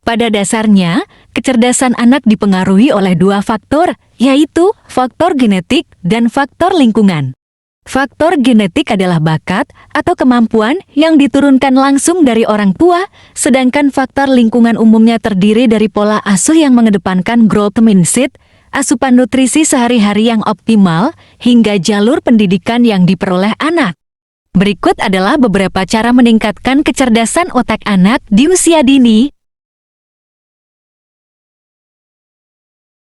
Pada dasarnya, kecerdasan anak dipengaruhi oleh dua faktor, yaitu faktor genetik dan faktor lingkungan. Faktor genetik adalah bakat atau kemampuan yang diturunkan langsung dari orang tua, sedangkan faktor lingkungan umumnya terdiri dari pola asuh yang mengedepankan growth mindset, asupan nutrisi sehari-hari yang optimal, hingga jalur pendidikan yang diperoleh anak. Berikut adalah beberapa cara meningkatkan kecerdasan otak anak di usia dini.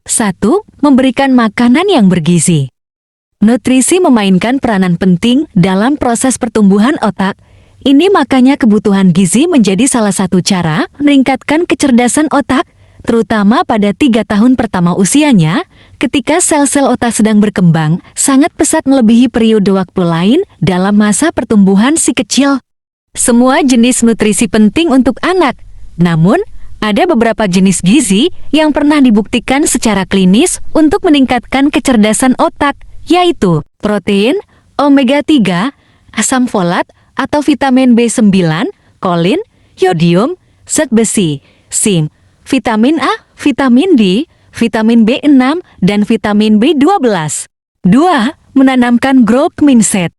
1. Memberikan makanan yang bergizi. Nutrisi memainkan peranan penting dalam proses pertumbuhan otak. Ini makanya kebutuhan gizi menjadi salah satu cara meningkatkan kecerdasan otak, terutama pada 3 tahun pertama usianya, ketika sel-sel otak sedang berkembang, sangat pesat melebihi periode waktu lain dalam masa pertumbuhan si kecil. Semua jenis nutrisi penting untuk anak, namun ada beberapa jenis gizi yang pernah dibuktikan secara klinis untuk meningkatkan kecerdasan otak, yaitu protein, omega-3, asam folat atau vitamin B9, kolin, yodium, zat besi, zinc, vitamin A, vitamin D, vitamin B6, dan vitamin B12. 2. Menanamkan growth mindset.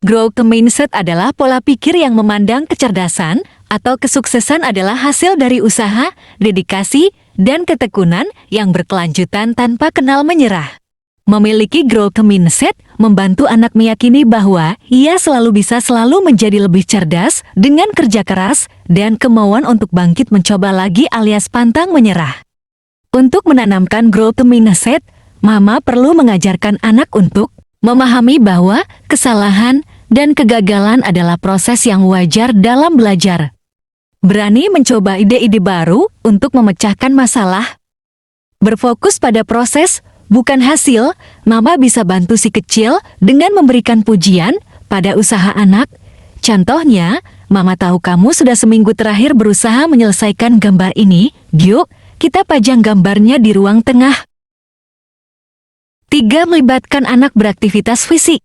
Growth mindset adalah pola pikir yang memandang kecerdasan atau kesuksesan adalah hasil dari usaha, dedikasi, dan ketekunan yang berkelanjutan tanpa kenal menyerah. Memiliki growth mindset membantu anak meyakini bahwa ia selalu bisa menjadi lebih cerdas dengan kerja keras dan kemauan untuk bangkit mencoba lagi alias pantang menyerah. Untuk menanamkan growth mindset, mama perlu mengajarkan anak untuk memahami bahwa kesalahan dan kegagalan adalah proses yang wajar dalam belajar. Berani mencoba ide-ide baru untuk memecahkan masalah. Berfokus pada proses, bukan hasil. Mama bisa bantu si kecil dengan memberikan pujian pada usaha anak. Contohnya, mama tahu kamu sudah seminggu terakhir berusaha menyelesaikan gambar ini. Yuk, kita pajang gambarnya di ruang tengah. 3. Melibatkan anak beraktivitas fisik.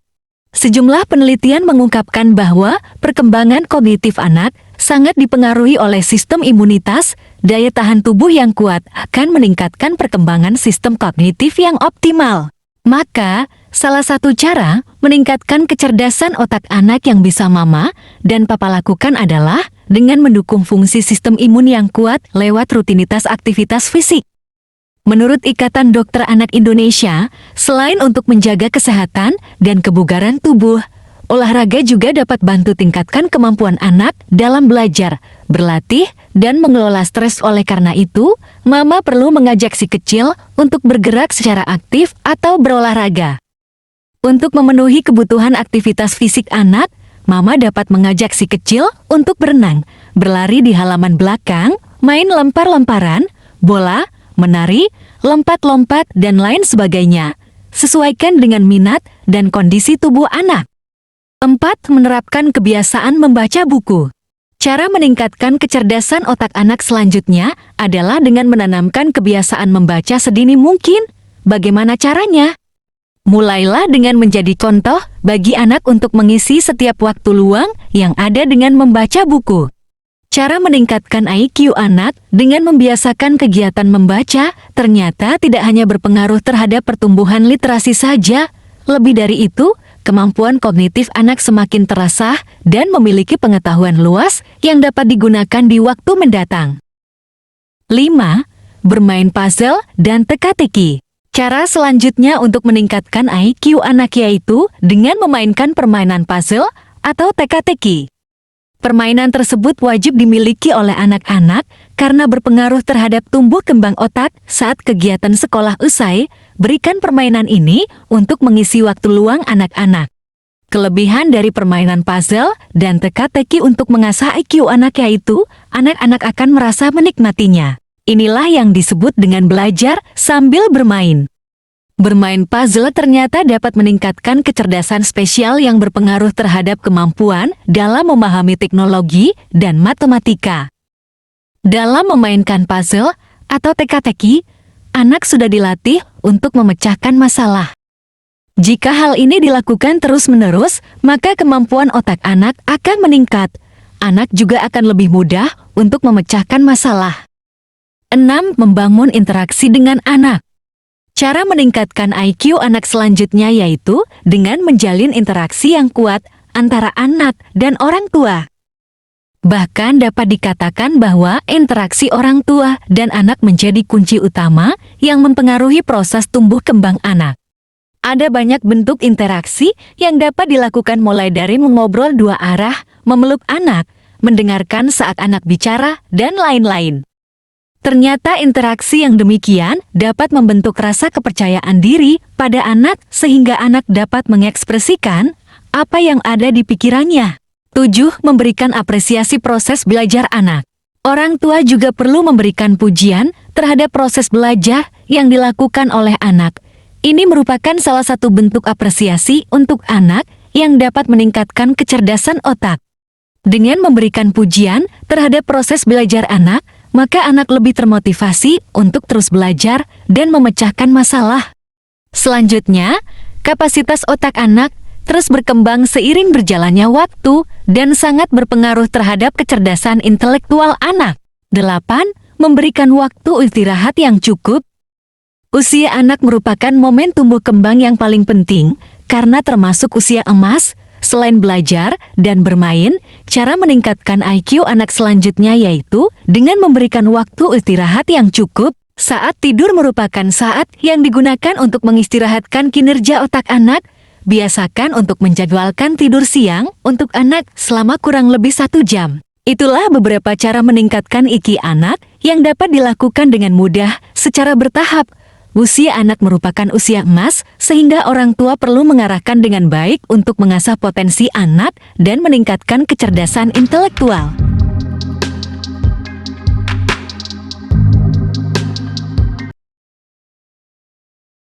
Sejumlah penelitian mengungkapkan bahwa perkembangan kognitif anak sangat dipengaruhi oleh sistem imunitas. Daya tahan tubuh yang kuat akan meningkatkan perkembangan sistem kognitif yang optimal. Maka, salah satu cara meningkatkan kecerdasan otak anak yang bisa mama dan papa lakukan adalah dengan mendukung fungsi sistem imun yang kuat lewat rutinitas aktivitas fisik. Menurut Ikatan Dokter Anak Indonesia, selain untuk menjaga kesehatan dan kebugaran tubuh, olahraga juga dapat bantu tingkatkan kemampuan anak dalam belajar, berlatih, dan mengelola stres. Oleh karena itu, mama perlu mengajak si kecil untuk bergerak secara aktif atau berolahraga. Untuk memenuhi kebutuhan aktivitas fisik anak, mama dapat mengajak si kecil untuk berenang, berlari di halaman belakang, main lempar-lemparan, bola, menari, lompat-lompat, dan lain sebagainya. Sesuaikan dengan minat dan kondisi tubuh anak. 4. Menerapkan kebiasaan membaca buku. Cara meningkatkan kecerdasan otak anak selanjutnya adalah dengan menanamkan kebiasaan membaca sedini mungkin. Bagaimana caranya? Mulailah dengan menjadi contoh bagi anak untuk mengisi setiap waktu luang yang ada dengan membaca buku. Cara meningkatkan IQ anak dengan membiasakan kegiatan membaca ternyata tidak hanya berpengaruh terhadap pertumbuhan literasi saja. Lebih dari itu, kemampuan kognitif anak semakin terasah dan memiliki pengetahuan luas yang dapat digunakan di waktu mendatang. 5. Bermain puzzle dan teka-teki. Cara selanjutnya untuk meningkatkan IQ anak yaitu dengan memainkan permainan puzzle atau teka-teki. Permainan tersebut wajib dimiliki oleh anak-anak karena berpengaruh terhadap tumbuh kembang otak saat kegiatan sekolah usai. Berikan permainan ini untuk mengisi waktu luang anak-anak. Kelebihan dari permainan puzzle dan teka-teki untuk mengasah IQ anak yaitu anak-anak akan merasa menikmatinya. Inilah yang disebut dengan belajar sambil bermain. Bermain puzzle ternyata dapat meningkatkan kecerdasan spesial yang berpengaruh terhadap kemampuan dalam memahami teknologi dan matematika. Dalam memainkan puzzle atau teka-teki, anak sudah dilatih untuk memecahkan masalah. Jika hal ini dilakukan terus-menerus, maka kemampuan otak anak akan meningkat. Anak juga akan lebih mudah untuk memecahkan masalah. 6. Membangun interaksi dengan anak. Cara meningkatkan IQ anak selanjutnya yaitu dengan menjalin interaksi yang kuat antara anak dan orang tua. Bahkan dapat dikatakan bahwa interaksi orang tua dan anak menjadi kunci utama yang mempengaruhi proses tumbuh kembang anak. Ada banyak bentuk interaksi yang dapat dilakukan mulai dari mengobrol dua arah, memeluk anak, mendengarkan saat anak bicara, dan lain-lain. Ternyata interaksi yang demikian dapat membentuk rasa kepercayaan diri pada anak sehingga anak dapat mengekspresikan apa yang ada di pikirannya. 7. Memberikan apresiasi proses belajar anak. Orang tua juga perlu memberikan pujian terhadap proses belajar yang dilakukan oleh anak. Ini merupakan salah satu bentuk apresiasi untuk anak yang dapat meningkatkan kecerdasan otak. Dengan memberikan pujian terhadap proses belajar anak, maka anak lebih termotivasi untuk terus belajar dan memecahkan masalah. Selanjutnya, kapasitas otak anak terus berkembang seiring berjalannya waktu dan sangat berpengaruh terhadap kecerdasan intelektual anak. 8. Memberikan waktu istirahat yang cukup. Usia anak merupakan momen tumbuh kembang yang paling penting karena termasuk usia emas. Selain belajar dan bermain, cara meningkatkan IQ anak selanjutnya yaitu dengan memberikan waktu istirahat yang cukup. Saat tidur merupakan saat yang digunakan untuk mengistirahatkan kinerja otak anak. Biasakan untuk menjadwalkan tidur siang untuk anak selama kurang lebih 1 jam. Itulah beberapa cara meningkatkan IQ anak yang dapat dilakukan dengan mudah secara bertahap. Usia anak merupakan usia emas, sehingga orang tua perlu mengarahkan dengan baik untuk mengasah potensi anak dan meningkatkan kecerdasan intelektual.